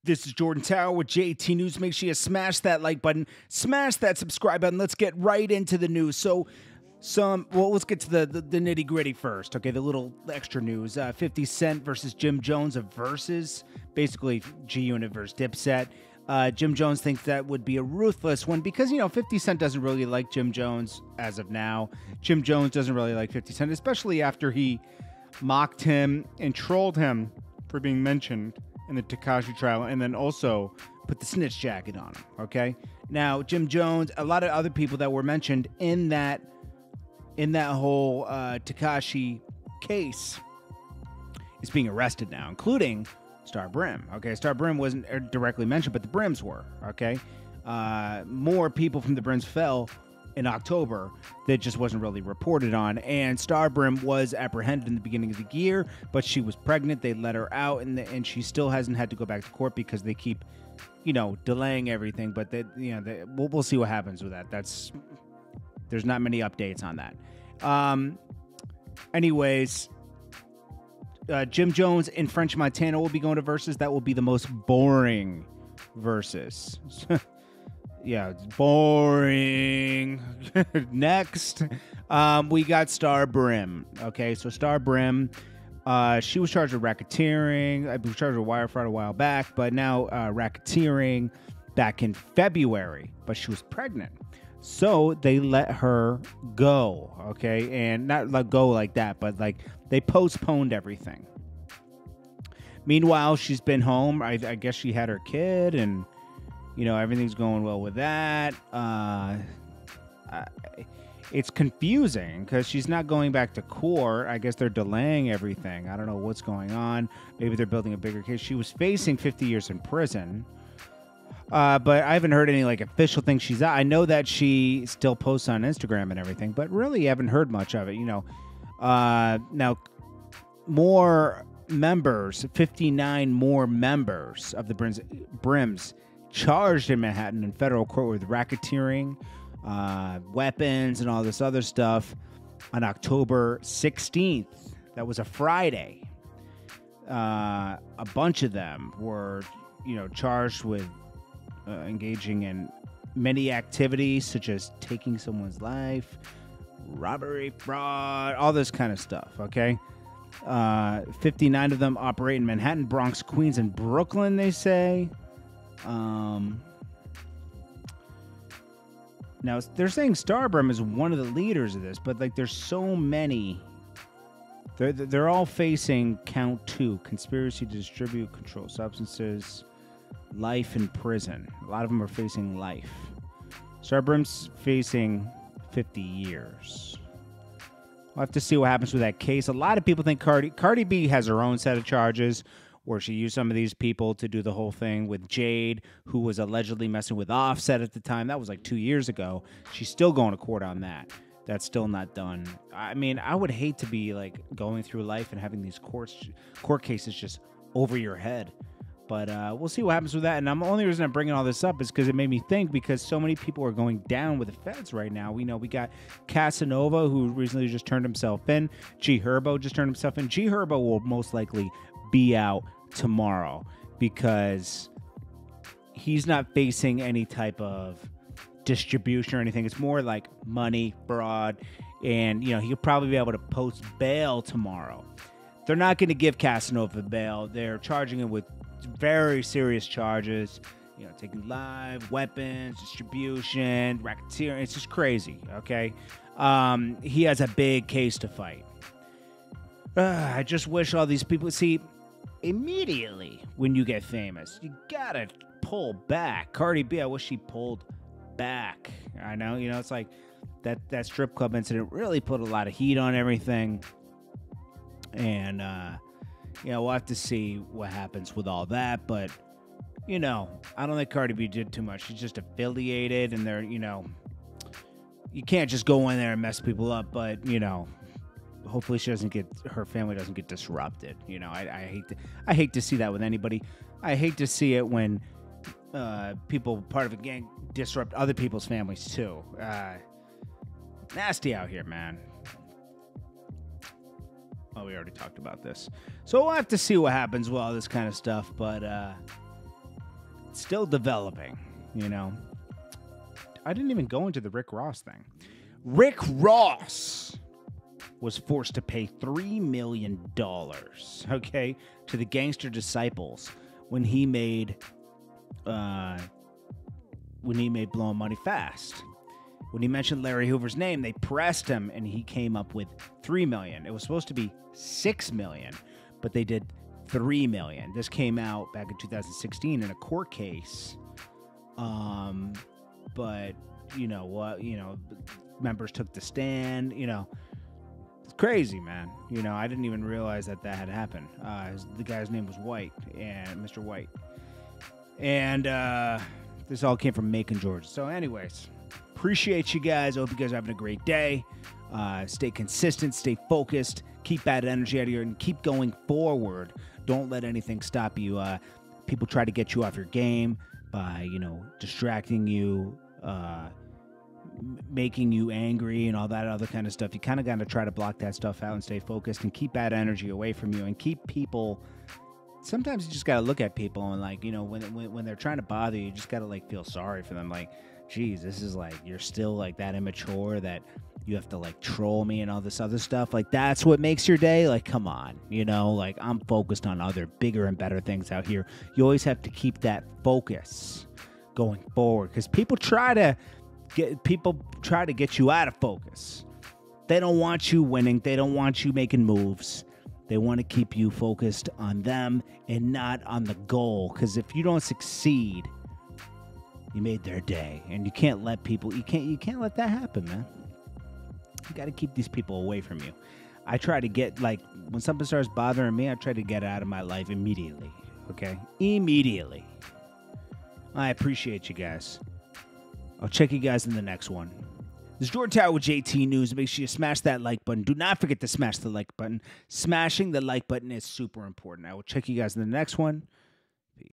This is Jordan Tower with JT News. Make sure you smash that like button, smash that subscribe button. Let's get right into the news. Let's get to the nitty gritty first. Okay, the little extra news. 50 Cent versus Jim Jones of Versus, basically G-Unit versus Dipset. Jim Jones thinks that would be a ruthless one because, 50 Cent doesn't really like Jim Jones as of now. Jim Jones doesn't really like 50 Cent, especially after he mocked him and trolled him for being mentioned in the Tekashi trial, and then also put the snitch jacket on him, okay? Now, Jim Jones, a lot of other people that were mentioned in that whole Tekashi case is being arrested now, including Star Brim, okay? Star Brim wasn't directly mentioned, but the Brims were, okay? More people from the Brims fell in October that just wasn't really reported on, and Star Brim was apprehended in the beginning of the year, but she was pregnant. They let her out, and she still hasn't had to go back to court because they keep, delaying everything. But we'll see what happens with that. There's not many updates on that. Anyways, Jim Jones in French Montana will be going to Versus. That will be the most boring Versus. Yeah, it's boring. Next, we got Star Brim. Okay, so Star Brim, she was charged with racketeering. I was charged with wire fraud a while back, but now racketeering back in February. But she was pregnant, so they let her go. Okay, and not let go like that, but like they postponed everything. Meanwhile, she's been home. I guess she had her kid and. Everything's going well with that. It's confusing because she's not going back to court. I guess they're delaying everything. I don't know what's going on. Maybe they're building a bigger case. She was facing 50 years in prison. But I haven't heard any official thing she's out. I know that she still posts on Instagram and everything, but really haven't heard much of it. Now more members, 59 more members of the Brims charged in Manhattan in federal court with racketeering, weapons, and all this other stuff on October 16th. That was a Friday. A bunch of them were, charged with engaging in many activities such as taking someone's life, robbery, fraud, all this kind of stuff, okay? 59 of them operate in Manhattan, Bronx, Queens, and Brooklyn, they say. Now they're saying Star Brim is one of the leaders of this, but there's so many. They're all facing count 2, conspiracy to distribute controlled substances, life in prison. A lot of them are facing life. Star Brim's facing 50 years. We'll have to see what happens with that case. A lot of people think Cardi B has her own set of charges, where she used some of these people to do the whole thing with Jade, who was allegedly messing with Offset at the time. That was 2 years ago. She's still going to court on that. That's still not done. I mean, I would hate to be going through life and having these court cases just over your head. But we'll see what happens with that. And the only reason I'm bringing all this up is because it made me think, because so many people are going down with the feds right now. We got Casanova, who recently just turned himself in. Herbo just turned himself in. Herbo will most likely be out tomorrow because he's not facing any type of distribution or anything. It's more like money, fraud, and he could probably be able to post bail tomorrow. They're not going to give Casanova bail. They're charging him with very serious charges, taking live, weapons, distribution, racketeering. It's just crazy, okay? He has a big case to fight. I just wish all these people... See, immediately when you get famous, you gotta pull back. Cardi B, I wish she pulled back. I know, it's like that strip club incident really put a lot of heat on everything. And, we'll have to see what happens with all that. But, I don't think Cardi B did too much. She's just affiliated, and they're, you can't just go in there and mess people up. But, hopefully her family doesn't get disrupted. I hate to see that with anybody. I hate to see it when people part of a gang disrupt other people's families too. Nasty out here, man. Oh, we already talked about this. So we'll have to see what happens with all this kind of stuff. But still developing, you know. I didn't even go into the Rick Ross thing. Rick Ross was forced to pay $3 million, okay, to the Gangster Disciples when he made Blowing Money Fast. When he mentioned Larry Hoover's name, they pressed him, and he came up with $3 million. It was supposed to be $6 million, but they did $3 million. This came out back in 2016 in a court case. But you know what? You know, members took the stand. You know, it's crazy, man. You know, I didn't even realize that had happened. The guy's name was White, and Mr. White, and this all came from Macon, Georgia. So, anyways, appreciate you guys. I hope you guys are having a great day. Stay consistent, stay focused, keep bad energy out of here, and keep going forward. Don't let anything stop you. People try to get you off your game by, you know, distracting you, making you angry and all that other kind of stuff. You kind of got to try to block that stuff out and stay focused and keep bad energy away from you and keep people. Sometimes you just got to look at people and, like, you know, when they're trying to bother you, you just got to, like, feel sorry for them. Like, geez, this is like, you're still like that immature that you have to like troll me and all this other stuff. Like, that's what makes your day. Like, come on, you know, like, I'm focused on other bigger and better things out here. You always have to keep that focus going forward, because people try to get you out of focus. They don't want you winning. They don't want you making moves. They want to keep you focused on them and not on the goal. Because if you don't succeed, you made their day, and you can't let people. You can't let that happen, man. You got to keep these people away from you. I try to get, like, when something starts bothering me, I try to get it out of my life immediately. Okay, immediately. I appreciate you guys. I'll check you guys in the next one. This is JordanTower with JT News. Make sure you smash that like button. Do not forget to smash the like button. Smashing the like button is super important. I will check you guys in the next one.